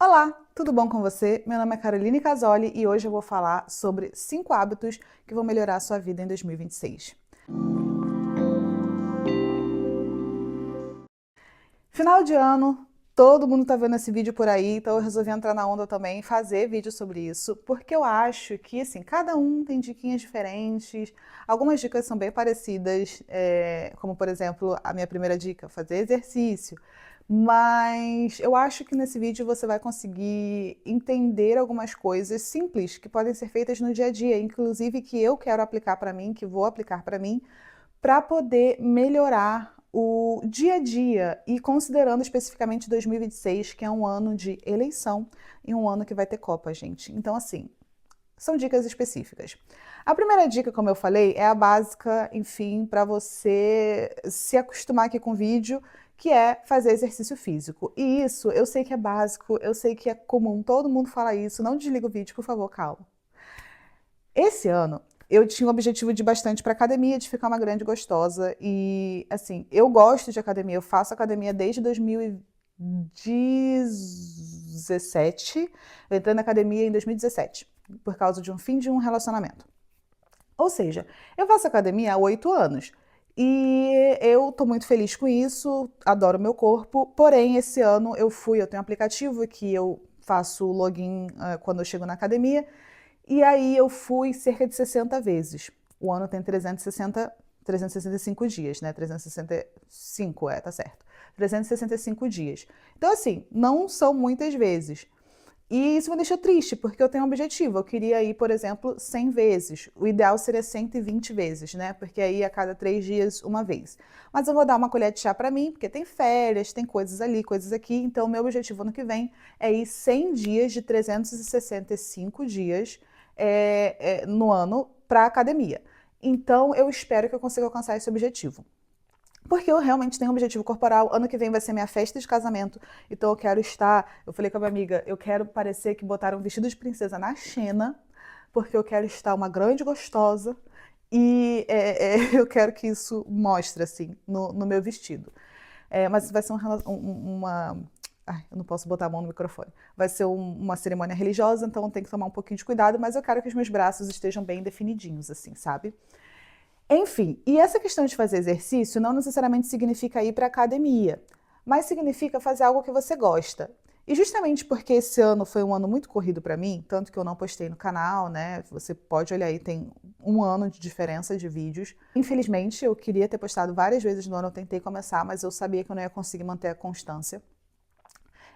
Olá, tudo bom com você? Meu nome é Caroline Casoli e hoje eu vou falar sobre 5 hábitos que vão melhorar a sua vida em 2026. Final de ano, todo mundo tá vendo esse vídeo por aí, então eu resolvi entrar na onda também e fazer vídeo sobre isso, porque eu acho que, assim, cada um tem diquinhas diferentes, algumas dicas são bem parecidas, como, por exemplo, a minha primeira dica, fazer exercício, mas eu acho que nesse vídeo você vai conseguir entender algumas coisas simples que podem ser feitas no dia a dia, inclusive que eu quero aplicar para mim, que vou aplicar para mim, para poder melhorar o dia a dia e considerando especificamente 2026, que é um ano de eleição e um ano que vai ter Copa, gente. Então, assim, são dicas específicas. A primeira dica, como eu falei, é a básica, enfim, para você se acostumar aqui com o vídeo, que é fazer exercício físico. E isso, eu sei que é básico, eu sei que é comum, todo mundo fala isso. Não desliga o vídeo, por favor, calma. Esse ano, eu tinha o objetivo de ir bastante para academia, de ficar uma grande gostosa. E, assim, eu gosto de academia, eu faço academia desde 2017. Eu entrei na academia em 2017, por causa de um fim de um relacionamento. Ou seja, eu faço academia há 8 anos. E eu tô muito feliz com isso, adoro meu corpo. Porém, esse ano eu tenho um aplicativo que eu faço login quando eu chego na academia. E aí eu fui cerca de 60 vezes. O ano tem 365 dias, né? 365, tá certo. 365 dias. Então, assim, não são muitas vezes. E isso me deixou triste, porque eu tenho um objetivo. Eu queria ir, por exemplo, 100 vezes. O ideal seria 120 vezes, né? Porque aí a cada 3 dias, uma vez. Mas eu vou dar uma colher de chá para mim, porque tem férias, tem coisas ali, coisas aqui. Então, meu objetivo ano que vem é ir 100 dias de 365 dias no ano para academia. Então, eu espero que eu consiga alcançar esse objetivo. Porque eu realmente tenho um objetivo corporal. Ano que vem vai ser minha festa de casamento. Então eu quero estar. Eu falei com a minha amiga, eu quero parecer que botaram um vestido de princesa na China, porque eu quero estar uma grande gostosa. E eu quero que isso mostre, assim, no meu vestido. Mas vai ser uma. Ai, eu não posso botar a mão no microfone. Vai ser uma cerimônia religiosa, então tem que tomar um pouquinho de cuidado, mas eu quero que os meus braços estejam bem definidinhos, assim, sabe? Enfim, e essa questão de fazer exercício não necessariamente significa ir para academia, mas significa fazer algo que você gosta. E justamente porque esse ano foi um ano muito corrido para mim, tanto que eu não postei no canal, né? Você pode olhar aí, tem um ano de diferença de vídeos. Infelizmente, eu queria ter postado várias vezes no ano, eu tentei começar, mas eu sabia que eu não ia conseguir manter a constância.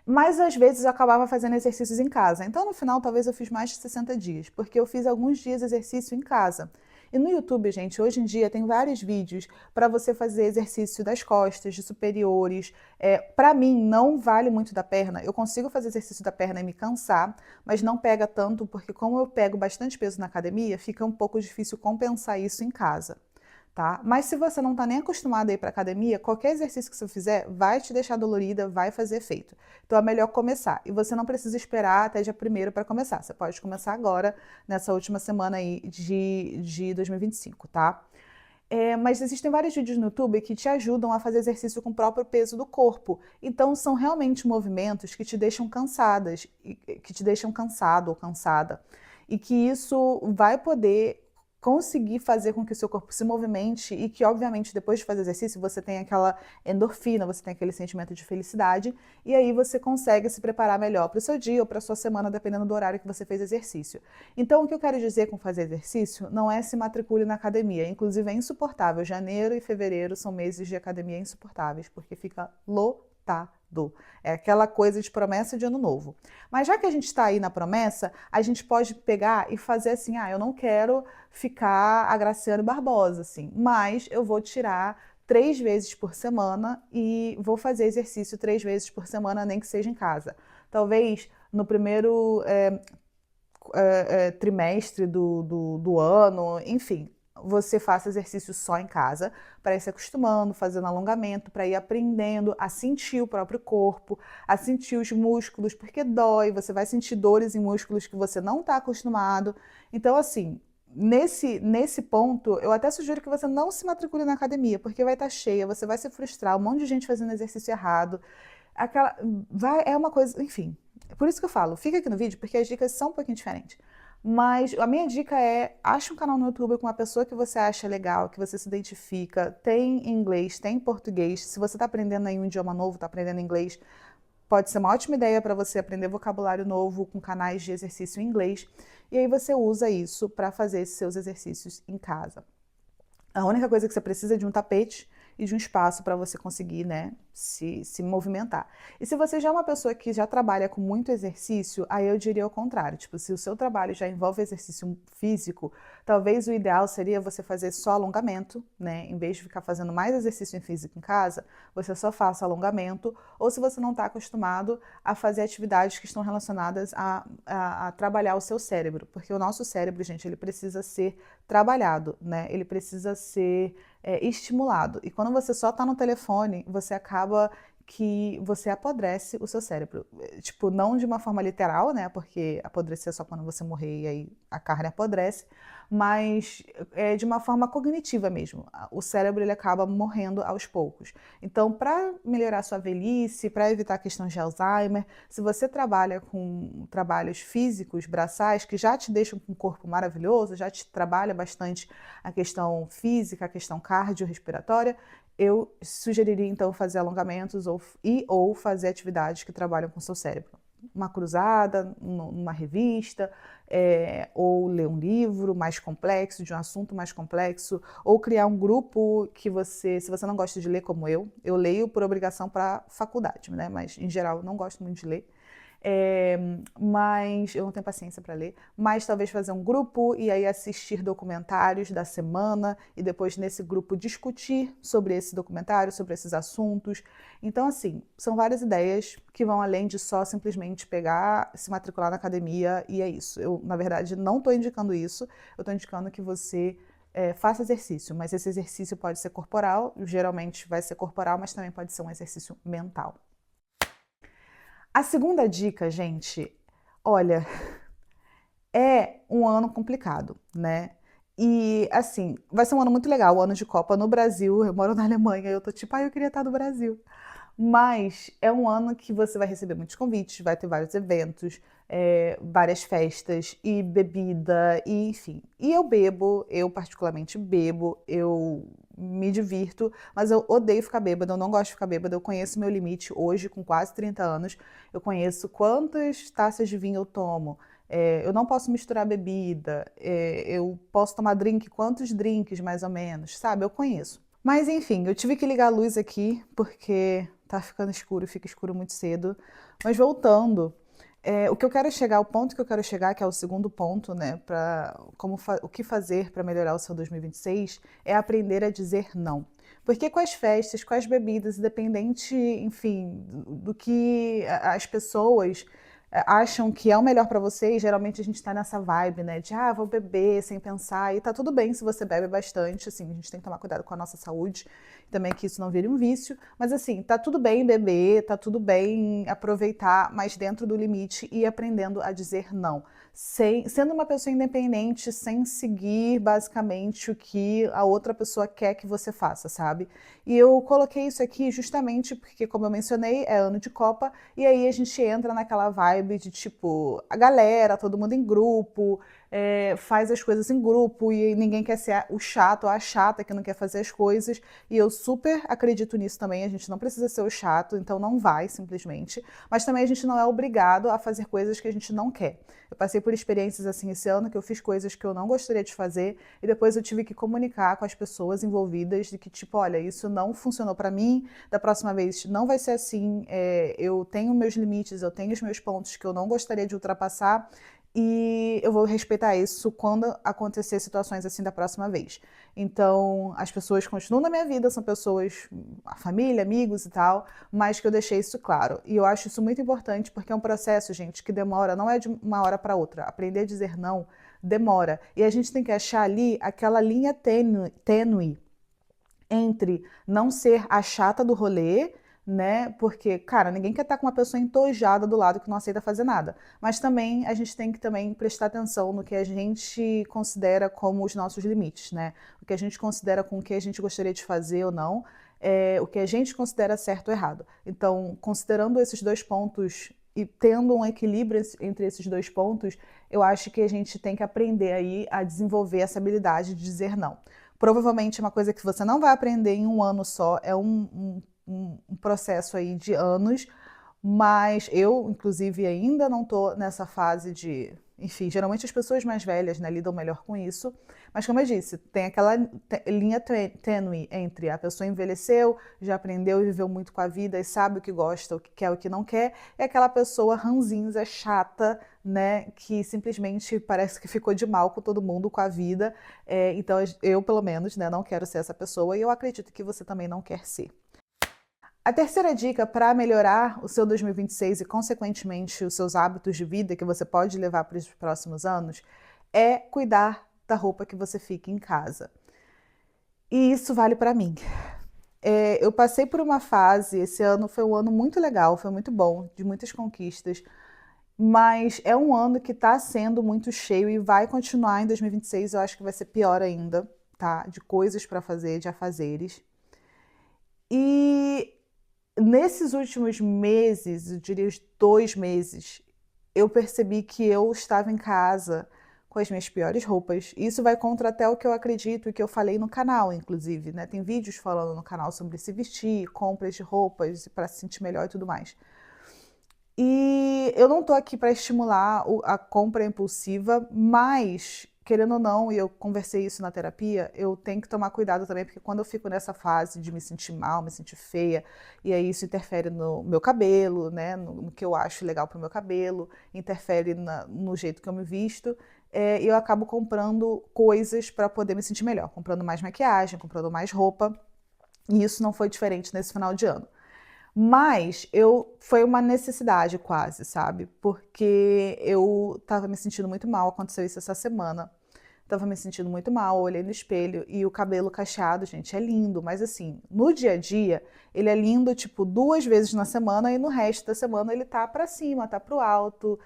Mas às vezes eu acabava fazendo exercícios em casa. Então, no final, talvez eu fiz mais de 60 dias, porque eu fiz alguns dias de exercício em casa. E no YouTube, gente, hoje em dia tem vários vídeos para você fazer exercício das costas, de superiores. Para mim, não vale muito da perna. Eu consigo fazer exercício da perna e me cansar, mas não pega tanto, porque como eu pego bastante peso na academia, fica um pouco difícil compensar isso em casa. Tá? Mas se você não está nem acostumado a ir para academia, qualquer exercício que você fizer vai te deixar dolorida, vai fazer efeito. Então é melhor começar. E você não precisa esperar até dia 1º para começar. Você pode começar agora, nessa última semana aí de 2025, tá? Mas existem vários vídeos no YouTube que te ajudam a fazer exercício com o próprio peso do corpo. Então são realmente movimentos que te deixam cansadas, que te deixam cansado ou cansada. E que isso vai poder conseguir fazer com que o seu corpo se movimente e que, obviamente, depois de fazer exercício, você tem aquela endorfina, você tem aquele sentimento de felicidade, e aí você consegue se preparar melhor para o seu dia ou para a sua semana, dependendo do horário que você fez exercício. Então, o que eu quero dizer com fazer exercício não é se matricule na academia. Inclusive, é insuportável. Janeiro e fevereiro são meses de academia insuportáveis, porque fica lotado. É aquela coisa de promessa de ano novo. Mas já que a gente está aí na promessa, a gente pode pegar e fazer assim, eu não quero ficar a Graciane Barbosa, assim, mas eu vou tirar 3 vezes por semana e vou fazer exercício 3 vezes por semana, nem que seja em casa. Talvez no primeiro trimestre do ano, enfim, você faça exercício só em casa, para ir se acostumando, fazendo alongamento, para ir aprendendo a sentir o próprio corpo, a sentir os músculos, porque dói, você vai sentir dores em músculos que você não está acostumado. Então, assim, nesse ponto, eu até sugiro que você não se matricule na academia, porque vai estar cheia, você vai se frustrar, um monte de gente fazendo exercício errado. Aquela, é uma coisa, enfim, Por isso que eu falo, fica aqui no vídeo, porque as dicas são um pouquinho diferentes. Mas a minha dica é, acha um canal no YouTube com uma pessoa que você acha legal, que você se identifica, tem inglês, tem português. Se você está aprendendo aí um idioma novo, está aprendendo inglês, pode ser uma ótima ideia para você aprender vocabulário novo com canais de exercício em inglês. E aí você usa isso para fazer esses seus exercícios em casa. A única coisa que você precisa é de um tapete e de um espaço para você conseguir, né, se movimentar. E se você já é uma pessoa que já trabalha com muito exercício, aí eu diria o contrário. Tipo, se o seu trabalho já envolve exercício físico, talvez o ideal seria você fazer só alongamento, né? Em vez de ficar fazendo mais exercício físico em casa, você só faça alongamento. Ou se você não está acostumado a fazer atividades que estão relacionadas a trabalhar o seu cérebro. Porque o nosso cérebro, gente, ele precisa ser trabalhado, né? Ele precisa ser estimulado. E quando você só está no telefone, você acaba que você apodrece o seu cérebro. Tipo, não de uma forma literal, né? Porque apodrecer é só quando você morrer e aí a carne apodrece, mas de uma forma cognitiva mesmo. O cérebro ele acaba morrendo aos poucos. Então, para melhorar sua velhice, para evitar questões de Alzheimer, se você trabalha com trabalhos físicos, braçais, que já te deixam com um corpo maravilhoso, já te trabalha bastante a questão física, a questão cardiorrespiratória, eu sugeriria então fazer alongamentos ou fazer atividades que trabalham com o seu cérebro. Uma cruzada, numa revista, ou ler um livro mais complexo, de um assunto mais complexo, ou criar um grupo que você, se você não gosta de ler como eu leio por obrigação para faculdade, né? Mas em geral eu não gosto muito de ler. Mas eu não tenho paciência para ler, mas talvez fazer um grupo e aí assistir documentários da semana e depois nesse grupo discutir sobre esse documentário, sobre esses assuntos. Então, assim, são várias ideias que vão além de só simplesmente pegar, se matricular na academia e é isso. Eu, na verdade, não estou indicando isso, eu estou indicando que você faça exercício, mas esse exercício pode ser corporal, geralmente vai ser corporal, mas também pode ser um exercício mental. A segunda dica, gente, olha, é um ano complicado, né? E assim, vai ser um ano muito legal, o ano de Copa no Brasil. Eu moro na Alemanha, eu tô tipo, eu queria estar no Brasil. Mas é um ano que você vai receber muitos convites, vai ter vários eventos, várias festas e bebida, e enfim. E eu bebo, eu particularmente bebo, eu me divirto, mas eu odeio ficar bêbada, eu não gosto de ficar bêbada, eu conheço meu limite hoje, com quase 30 anos, eu conheço quantas taças de vinho eu tomo. Eu não posso misturar bebida, eu posso tomar drink, quantos drinks mais ou menos, sabe? Eu conheço. Mas enfim, eu tive que ligar a luz aqui porque tá ficando escuro, fica escuro muito cedo. Mas voltando, o que eu quero chegar, o ponto que eu quero chegar, que é o segundo ponto, né, para o que fazer para melhorar o seu 2026, é aprender a dizer não. Porque com as festas, com as bebidas, independente, enfim, do que as pessoas acham que é o melhor para você, e geralmente a gente tá nessa vibe, né, de vou beber sem pensar, e tá tudo bem se você bebe bastante, assim, a gente tem que tomar cuidado com a nossa saúde, também que isso não vire um vício, mas assim, tá tudo bem beber, tá tudo bem aproveitar, mas dentro do limite e aprendendo a dizer não. Sendo uma pessoa independente, sem seguir basicamente o que a outra pessoa quer que você faça, sabe? E eu coloquei isso aqui justamente porque, como eu mencionei, é ano de Copa, e aí a gente entra naquela vibe de tipo, a galera, todo mundo em grupo, faz as coisas em grupo e ninguém quer ser o chato ou a chata que não quer fazer as coisas. E eu super acredito nisso também, a gente não precisa ser o chato, então não vai simplesmente. Mas também a gente não é obrigado a fazer coisas que a gente não quer. Eu passei por experiências assim esse ano que eu fiz coisas que eu não gostaria de fazer e depois eu tive que comunicar com as pessoas envolvidas de que tipo, olha, isso não funcionou para mim, da próxima vez não vai ser assim, eu tenho meus limites, eu tenho os meus pontos que eu não gostaria de ultrapassar e eu vou respeitar isso quando acontecer situações assim da próxima vez. Então, as pessoas continuam na minha vida, são pessoas, a família, amigos e tal, mas que eu deixei isso claro. E eu acho isso muito importante porque é um processo, gente, que demora, não é de uma hora para outra. Aprender a dizer não demora. E a gente tem que achar ali aquela linha tênue entre não ser a chata do rolê, né? Porque, cara, ninguém quer estar com uma pessoa entojada do lado que não aceita fazer nada. Mas também a gente tem que também prestar atenção no que a gente considera como os nossos limites, né? O que a gente considera com o que a gente gostaria de fazer ou não, o que a gente considera certo ou errado. Então, considerando esses dois pontos e tendo um equilíbrio entre esses dois pontos, eu acho que a gente tem que aprender aí a desenvolver essa habilidade de dizer não. Provavelmente uma coisa que você não vai aprender em um ano só, é um processo aí de anos, mas eu, inclusive, ainda não estou nessa fase de. Enfim, geralmente as pessoas mais velhas, né, lidam melhor com isso. Mas, como eu disse, tem aquela linha tênue entre a pessoa envelheceu, já aprendeu e viveu muito com a vida e sabe o que gosta, o que quer, o que não quer, e aquela pessoa ranzinza, chata, né, que simplesmente parece que ficou de mal com todo mundo, com a vida. Então, eu, pelo menos, né, não quero ser essa pessoa e eu acredito que você também não quer ser. A terceira dica para melhorar o seu 2026 e, consequentemente, os seus hábitos de vida que você pode levar para os próximos anos é cuidar da roupa que você fica em casa. E isso vale para mim. Eu passei por uma fase, esse ano foi um ano muito legal, foi muito bom, de muitas conquistas, mas é um ano que está sendo muito cheio e vai continuar em 2026, eu acho que vai ser pior ainda, tá? De coisas para fazer, de afazeres. E nesses últimos meses, eu diria os 2 meses, eu percebi que eu estava em casa com as minhas piores roupas. Isso vai contra até o que eu acredito e que eu falei no canal, inclusive, né? Tem vídeos falando no canal sobre se vestir, compras de roupas para se sentir melhor e tudo mais. E eu não tô aqui para estimular a compra impulsiva, mas, querendo ou não, e eu conversei isso na terapia, eu tenho que tomar cuidado também, porque quando eu fico nessa fase de me sentir mal, me sentir feia, e aí isso interfere no meu cabelo, né, no que eu acho legal pro meu cabelo, interfere no jeito que eu me visto, eu acabo comprando coisas para poder me sentir melhor, comprando mais maquiagem, comprando mais roupa, e isso não foi diferente nesse final de ano. Mas foi uma necessidade quase, sabe? Porque eu tava me sentindo muito mal, aconteceu isso essa semana. Tava me sentindo muito mal, olhei no espelho e o cabelo cacheado, gente, é lindo, mas assim, no dia a dia, ele é lindo tipo 2 vezes na semana e no resto da semana ele tá pra cima, tá pro alto,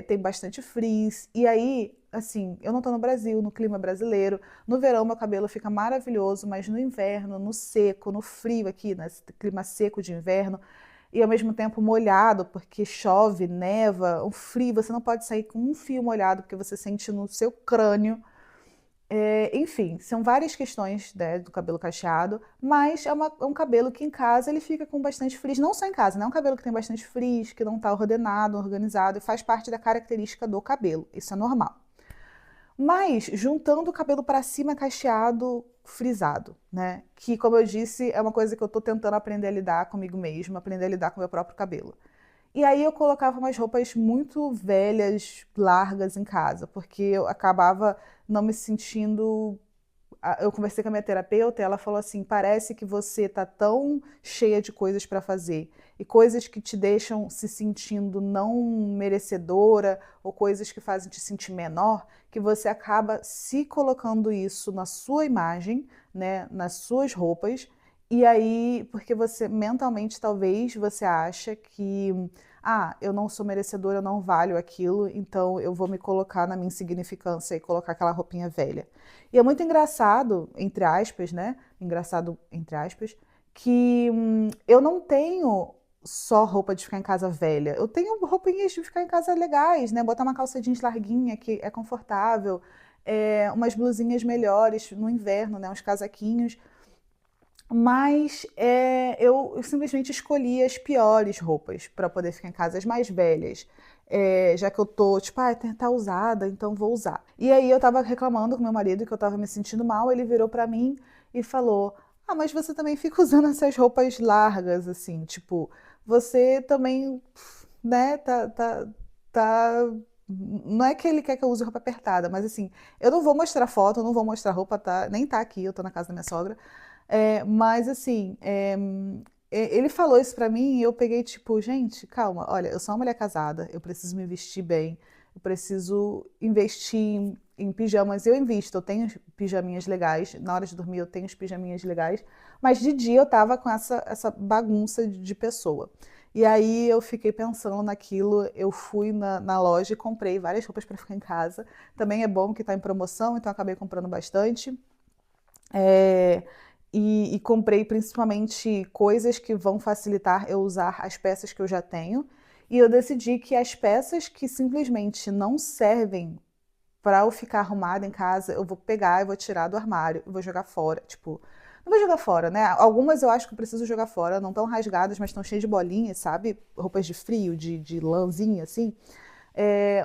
tem bastante frizz. E aí, assim, eu não tô no Brasil, no clima brasileiro. No verão meu cabelo fica maravilhoso, mas no inverno, no seco, no frio aqui, nesse clima seco de inverno, e ao mesmo tempo molhado, porque chove, neva, o frio, você não pode sair com um fio molhado, porque você sente no seu crânio. Enfim, são várias questões, né, do cabelo cacheado, mas é um cabelo que em casa ele fica com bastante frizz, não só em casa, né? É um cabelo que tem bastante frizz, que não está ordenado, organizado, e faz parte da característica do cabelo, isso é normal. Mas juntando o cabelo para cima cacheado, frisado, né? Que, como eu disse, é uma coisa que eu tô tentando aprender a lidar comigo mesma, aprender a lidar com o meu próprio cabelo. E aí eu colocava umas roupas muito velhas, largas em casa, porque eu acabava não me sentindo. Eu conversei com a minha terapeuta e ela falou assim: parece que você tá tão cheia de coisas para fazer e coisas que te deixam se sentindo não merecedora ou coisas que fazem te sentir menor, que você acaba se colocando isso na sua imagem, né, nas suas roupas. E aí, porque você mentalmente talvez você acha que eu não sou merecedora, eu não valho aquilo, então eu vou me colocar na minha insignificância e colocar aquela roupinha velha. E é muito engraçado, entre aspas, né? Engraçado, entre aspas, que eu não tenho só roupa de ficar em casa velha. Eu tenho roupinhas de ficar em casa legais, né? Botar uma calça jeans larguinha que é confortável, umas blusinhas melhores no inverno, né? Uns casaquinhos. Mas eu simplesmente escolhi as piores roupas para poder ficar em casa, as mais velhas. Já que eu tô, tipo, tá usada, então vou usar. E aí eu tava reclamando com meu marido que eu tava me sentindo mal, ele virou para mim e falou: Ah, mas você também fica usando essas roupas largas, assim, tipo, você também, né, tá. Não é que ele quer que eu use roupa apertada, mas assim, eu não vou mostrar foto, eu não vou mostrar roupa, tá? Nem tá aqui, eu tô na casa da minha sogra. Mas assim, ele falou isso pra mim e eu peguei tipo, gente, calma, olha, eu sou uma mulher casada, eu preciso me vestir bem, eu preciso investir em pijamas, eu invisto, eu tenho pijaminhas legais, na hora de dormir eu tenho os pijaminhas legais, mas de dia eu tava com essa bagunça de pessoa. E aí eu fiquei pensando naquilo, eu fui na loja e comprei várias roupas para ficar em casa. Também é bom que tá em promoção, então eu acabei comprando bastante. É, e comprei principalmente coisas que vão facilitar eu usar as peças que eu já tenho. E eu decidi que as peças que simplesmente não servem para eu ficar arrumada em casa, eu vou pegar e vou tirar do armário e vou jogar fora. Tipo, não vou jogar fora, né? Algumas eu acho que eu preciso jogar fora, não estão rasgadas, mas estão cheias de bolinhas, sabe? Roupas de frio, de lãzinha, assim.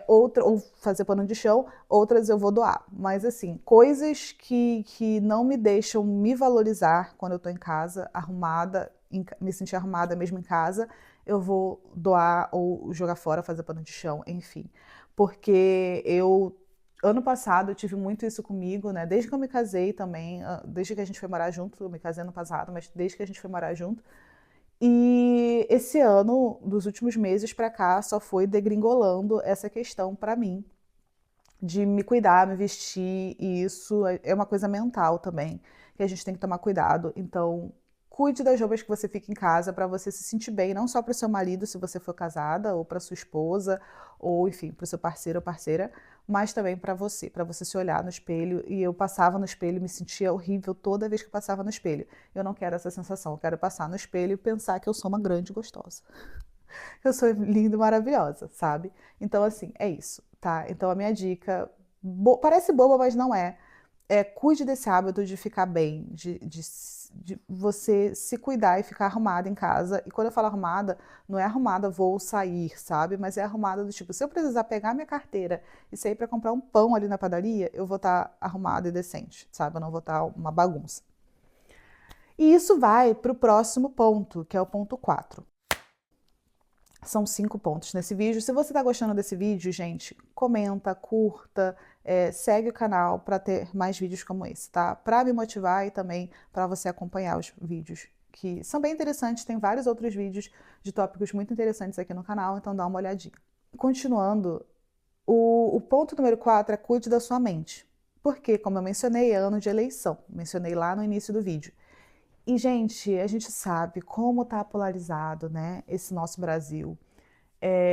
Ou fazer pano de chão, outras eu vou doar. Mas, assim, coisas que não me deixam me valorizar quando eu tô em casa, arrumada, me sentir arrumada mesmo em casa, eu vou doar ou jogar fora, fazer pano de chão, enfim. Porque ano passado, eu tive muito isso comigo, né? Desde que eu me casei também, desde que a gente foi morar junto, eu me casei ano passado, mas desde que a gente foi morar junto, e esse ano, dos últimos meses pra cá, só foi degringolando essa questão pra mim de me cuidar, me vestir, e isso é uma coisa mental também, que a gente tem que tomar cuidado. Então, cuide das roupas que você fica em casa para você se sentir bem, não só para o seu marido, se você for casada, ou para sua esposa, ou enfim, para o seu parceiro ou parceira, mas também para você se olhar no espelho. E eu passava no espelho e me sentia horrível toda vez que eu passava no espelho. Eu não quero essa sensação, eu quero passar no espelho e pensar que eu sou uma grande gostosa. Eu sou linda e maravilhosa, sabe? Então, assim, é isso, tá? Então, a minha dica, parece boba, mas não é. Cuide desse hábito de ficar bem, de você se cuidar e ficar arrumada em casa. E quando eu falo arrumada, não é arrumada vou sair, sabe? Mas é arrumada do tipo, se eu precisar pegar minha carteira e sair para comprar um pão ali na padaria, eu vou estar arrumada e decente, sabe? Eu não vou estar uma bagunça. E isso vai para o próximo ponto, que é o ponto 4. São 5 pontos nesse vídeo. Se você está gostando desse vídeo, gente, comenta, curta, segue o canal para ter mais vídeos como esse, tá? Para me motivar e também para você acompanhar os vídeos que são bem interessantes. Tem vários outros vídeos de tópicos muito interessantes aqui no canal, então dá uma olhadinha. Continuando, o ponto número 4 é cuide da sua mente. Porque, como eu mencionei, é ano de eleição. Mencionei lá no início do vídeo. E, gente, a gente sabe como tá polarizado, né, esse nosso Brasil.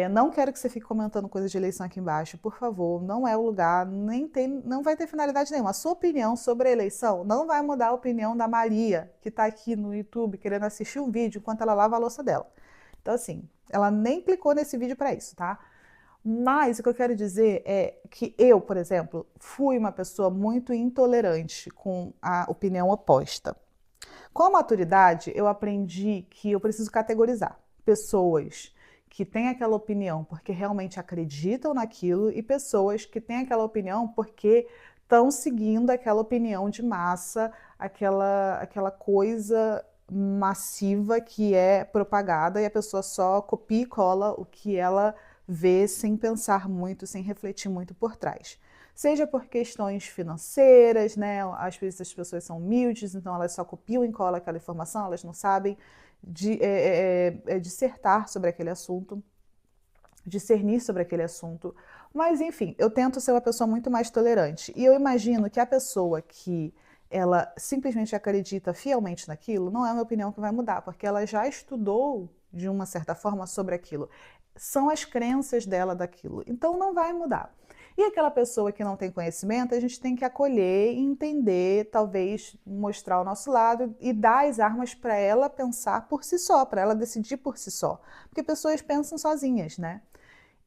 Não quero que você fique comentando coisas de eleição aqui embaixo, por favor. Não é o lugar, não vai ter finalidade nenhuma. A sua opinião sobre a eleição não vai mudar a opinião da Maria, que está aqui no YouTube querendo assistir um vídeo enquanto ela lava a louça dela. Então, assim, ela nem clicou nesse vídeo para isso, tá? Mas o que eu quero dizer é que eu, por exemplo, fui uma pessoa muito intolerante com a opinião oposta. Com a maturidade, eu aprendi que eu preciso categorizar pessoas que têm aquela opinião porque realmente acreditam naquilo e pessoas que têm aquela opinião porque estão seguindo aquela opinião de massa, aquela coisa massiva que é propagada e a pessoa só copia e cola o que ela vê sem pensar muito, sem refletir muito por trás. Seja por questões financeiras, né? Às vezes as pessoas são humildes, então elas só copiam e colam aquela informação, elas não sabem dissertar sobre aquele assunto, discernir sobre aquele assunto. Mas, enfim, eu tento ser uma pessoa muito mais tolerante. E eu imagino que a pessoa que ela simplesmente acredita fielmente naquilo, não é uma opinião que vai mudar, porque ela já estudou de uma certa forma sobre aquilo. São as crenças dela daquilo. Então não vai mudar. E aquela pessoa que não tem conhecimento, a gente tem que acolher e entender, talvez mostrar o nosso lado e dar as armas para ela pensar por si só, para ela decidir por si só. Porque pessoas pensam sozinhas, né?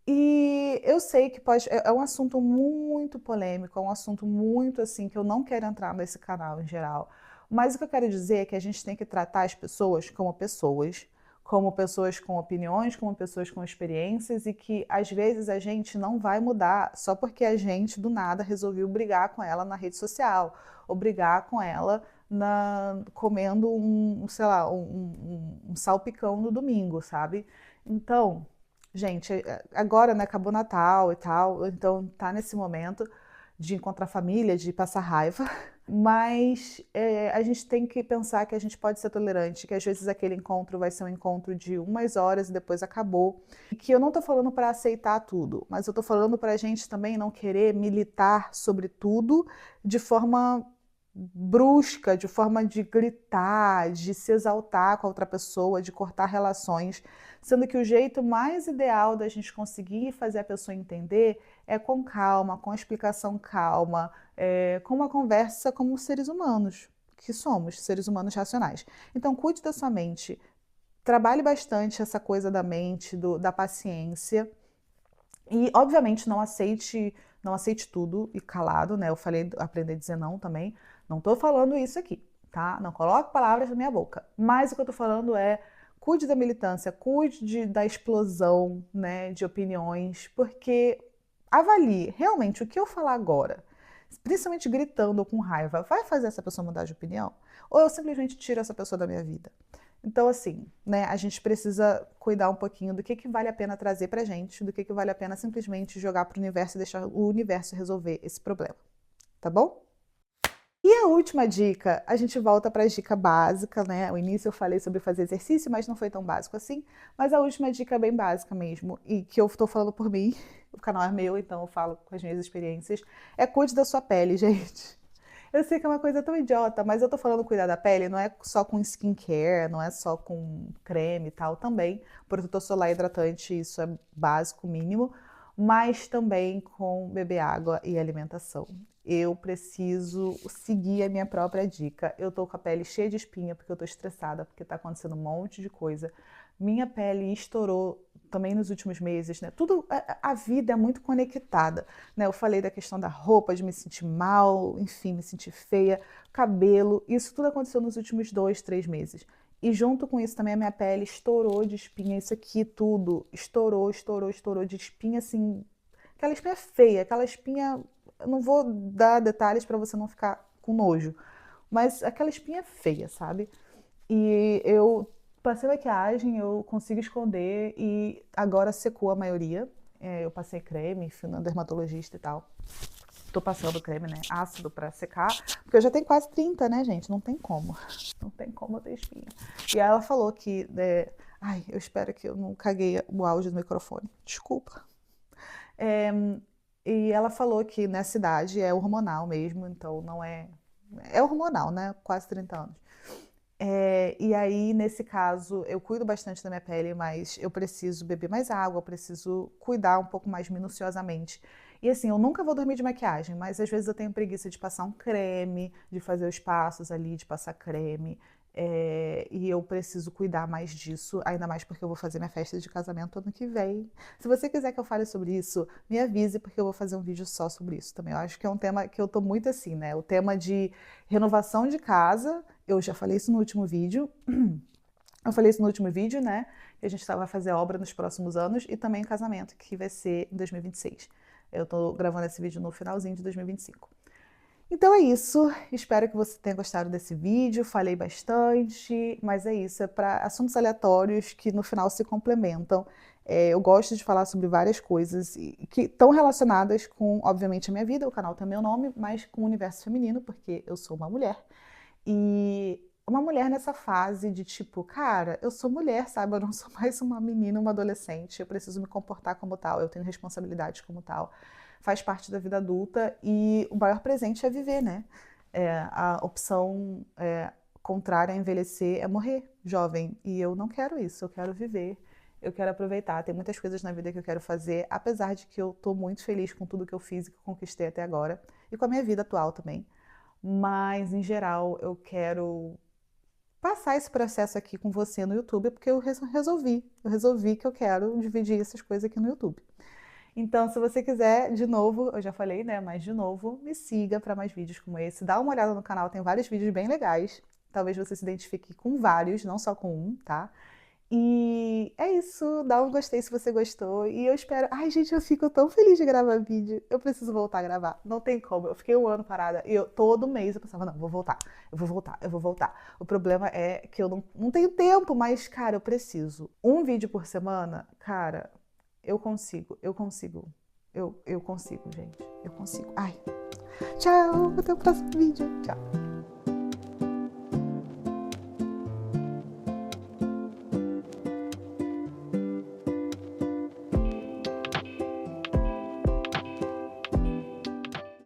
E eu sei que é um assunto muito polêmico, é um assunto muito assim, que eu não quero entrar nesse canal em geral. Mas o que eu quero dizer é que a gente tem que tratar as pessoas como pessoas com opiniões, como pessoas com experiências e que às vezes a gente não vai mudar só porque a gente do nada resolveu brigar com ela na rede social ou brigar com ela comendo sei lá, um salpicão no domingo, sabe? Então, gente, agora, né, acabou o Natal e tal, então tá nesse momento de encontrar família, de passar raiva, mas a gente tem que pensar que a gente pode ser tolerante, que às vezes aquele encontro vai ser um encontro de umas horas e depois acabou. E que eu não tô falando para aceitar tudo, mas eu tô falando para a gente também não querer militar sobre tudo de forma brusca, de forma de gritar, de se exaltar com a outra pessoa, de cortar relações, sendo que o jeito mais ideal da gente conseguir fazer a pessoa entender é com calma, com explicação calma, com uma conversa como seres humanos, que somos, seres humanos racionais. Então, cuide da sua mente, trabalhe bastante essa coisa da mente, da paciência. E, obviamente, não aceite tudo e calado, né? Eu falei aprender a dizer não também. Não tô falando isso aqui, tá? Não coloque palavras na minha boca. Mas o que eu tô falando é cuide da militância, da explosão, né, de opiniões, porque avalie realmente o que eu falar agora, principalmente gritando ou com raiva, vai fazer essa pessoa mudar de opinião? Ou eu simplesmente tiro essa pessoa da minha vida? Então, assim, né, a gente precisa cuidar um pouquinho do que vale a pena trazer pra gente, do que vale a pena simplesmente jogar pro universo e deixar o universo resolver esse problema, tá bom? E a última dica, a gente volta para a dica básica, né? O início eu falei sobre fazer exercício, mas não foi tão básico assim. Mas a última dica é bem básica mesmo, e que eu estou falando por mim, o canal é meu, então eu falo com as minhas experiências, é cuide da sua pele, gente. Eu sei que é uma coisa tão idiota, mas eu tô falando cuidar da pele, não é só com skincare, não é só com creme e tal, também. Protetor solar hidratante, isso é básico, mínimo, mas também com beber água e alimentação. Eu preciso seguir a minha própria dica. Eu tô com a pele cheia de espinha porque eu tô estressada, porque tá acontecendo um monte de coisa. Minha pele estourou também nos últimos meses, né? Tudo, a vida é muito conectada, né? Eu falei da questão da roupa, de me sentir mal, enfim, me sentir feia, cabelo, isso tudo aconteceu nos últimos 2, 3 meses. E junto com isso também a minha pele estourou de espinha, isso aqui tudo estourou de espinha, assim, aquela espinha feia, aquela espinha, eu não vou dar detalhes para você não ficar com nojo, mas aquela espinha feia, sabe? E eu passei maquiagem, eu consigo esconder e agora secou a maioria. Eu passei creme, fui na dermatologista e tal. Tô passando creme, né? Ácido pra secar. Porque eu já tenho quase 30, né, gente? Não tem como. Não tem como eu ter espinha. E aí ela falou que. Ai, eu espero que eu não caguei o áudio do microfone. Desculpa. É, e ela falou que nessa idade é hormonal mesmo, então não é. É hormonal, né? Quase 30 anos. E aí, nesse caso, eu cuido bastante da minha pele, mas eu preciso beber mais água, eu preciso cuidar um pouco mais minuciosamente. E assim, eu nunca vou dormir de maquiagem, mas às vezes eu tenho preguiça de passar um creme, de fazer os passos ali, de passar creme. E eu preciso cuidar mais disso, ainda mais porque eu vou fazer minha festa de casamento ano que vem. Se você quiser que eu fale sobre isso, me avise, porque eu vou fazer um vídeo só sobre isso também. Eu acho que é um tema que eu tô muito assim, né? O tema de renovação de casa. Eu já falei isso no último vídeo. Eu falei isso no último vídeo, né? Que a gente vai fazer obra nos próximos anos e também casamento, que vai ser em 2026. Eu tô gravando esse vídeo no finalzinho de 2025. Então é isso. Espero que você tenha gostado desse vídeo. Falei bastante, mas é isso. É para assuntos aleatórios que no final se complementam. Eu gosto de falar sobre várias coisas que estão relacionadas com, obviamente, a minha vida. O canal tem meu nome, mas com o universo feminino, porque eu sou uma mulher. E uma mulher nessa fase de tipo, cara, eu sou mulher, sabe? Eu não sou mais uma menina, uma adolescente. Eu preciso me comportar como tal, eu tenho responsabilidade como tal. Faz parte da vida adulta e o maior presente é viver, né? A opção contrária a envelhecer é morrer jovem. E eu não quero isso, eu quero viver. Eu quero aproveitar. Tem muitas coisas na vida que eu quero fazer, apesar de que eu tô muito feliz com tudo que eu fiz e que eu conquistei até agora. E com a minha vida atual também. Mas, em geral, eu quero passar esse processo aqui com você no YouTube, porque eu resolvi. Eu resolvi que eu quero dividir essas coisas aqui no YouTube. Então, se você quiser, de novo, eu já falei, né? Mas de novo, me siga para mais vídeos como esse. Dá uma olhada no canal, tem vários vídeos bem legais. Talvez você se identifique com vários, não só com um, tá? E é isso, dá um gostei se você gostou. E eu espero. Ai, gente, eu fico tão feliz de gravar vídeo. Eu preciso voltar a gravar. Não tem como. Eu fiquei um ano parada e todo mês eu pensava, não, vou voltar, eu vou voltar, eu vou voltar. O problema é que eu não tenho tempo, mas, cara, eu preciso. Um vídeo por semana, cara, eu consigo, eu consigo. Eu consigo, gente. Eu consigo. Ai. Tchau, até o próximo vídeo. Tchau.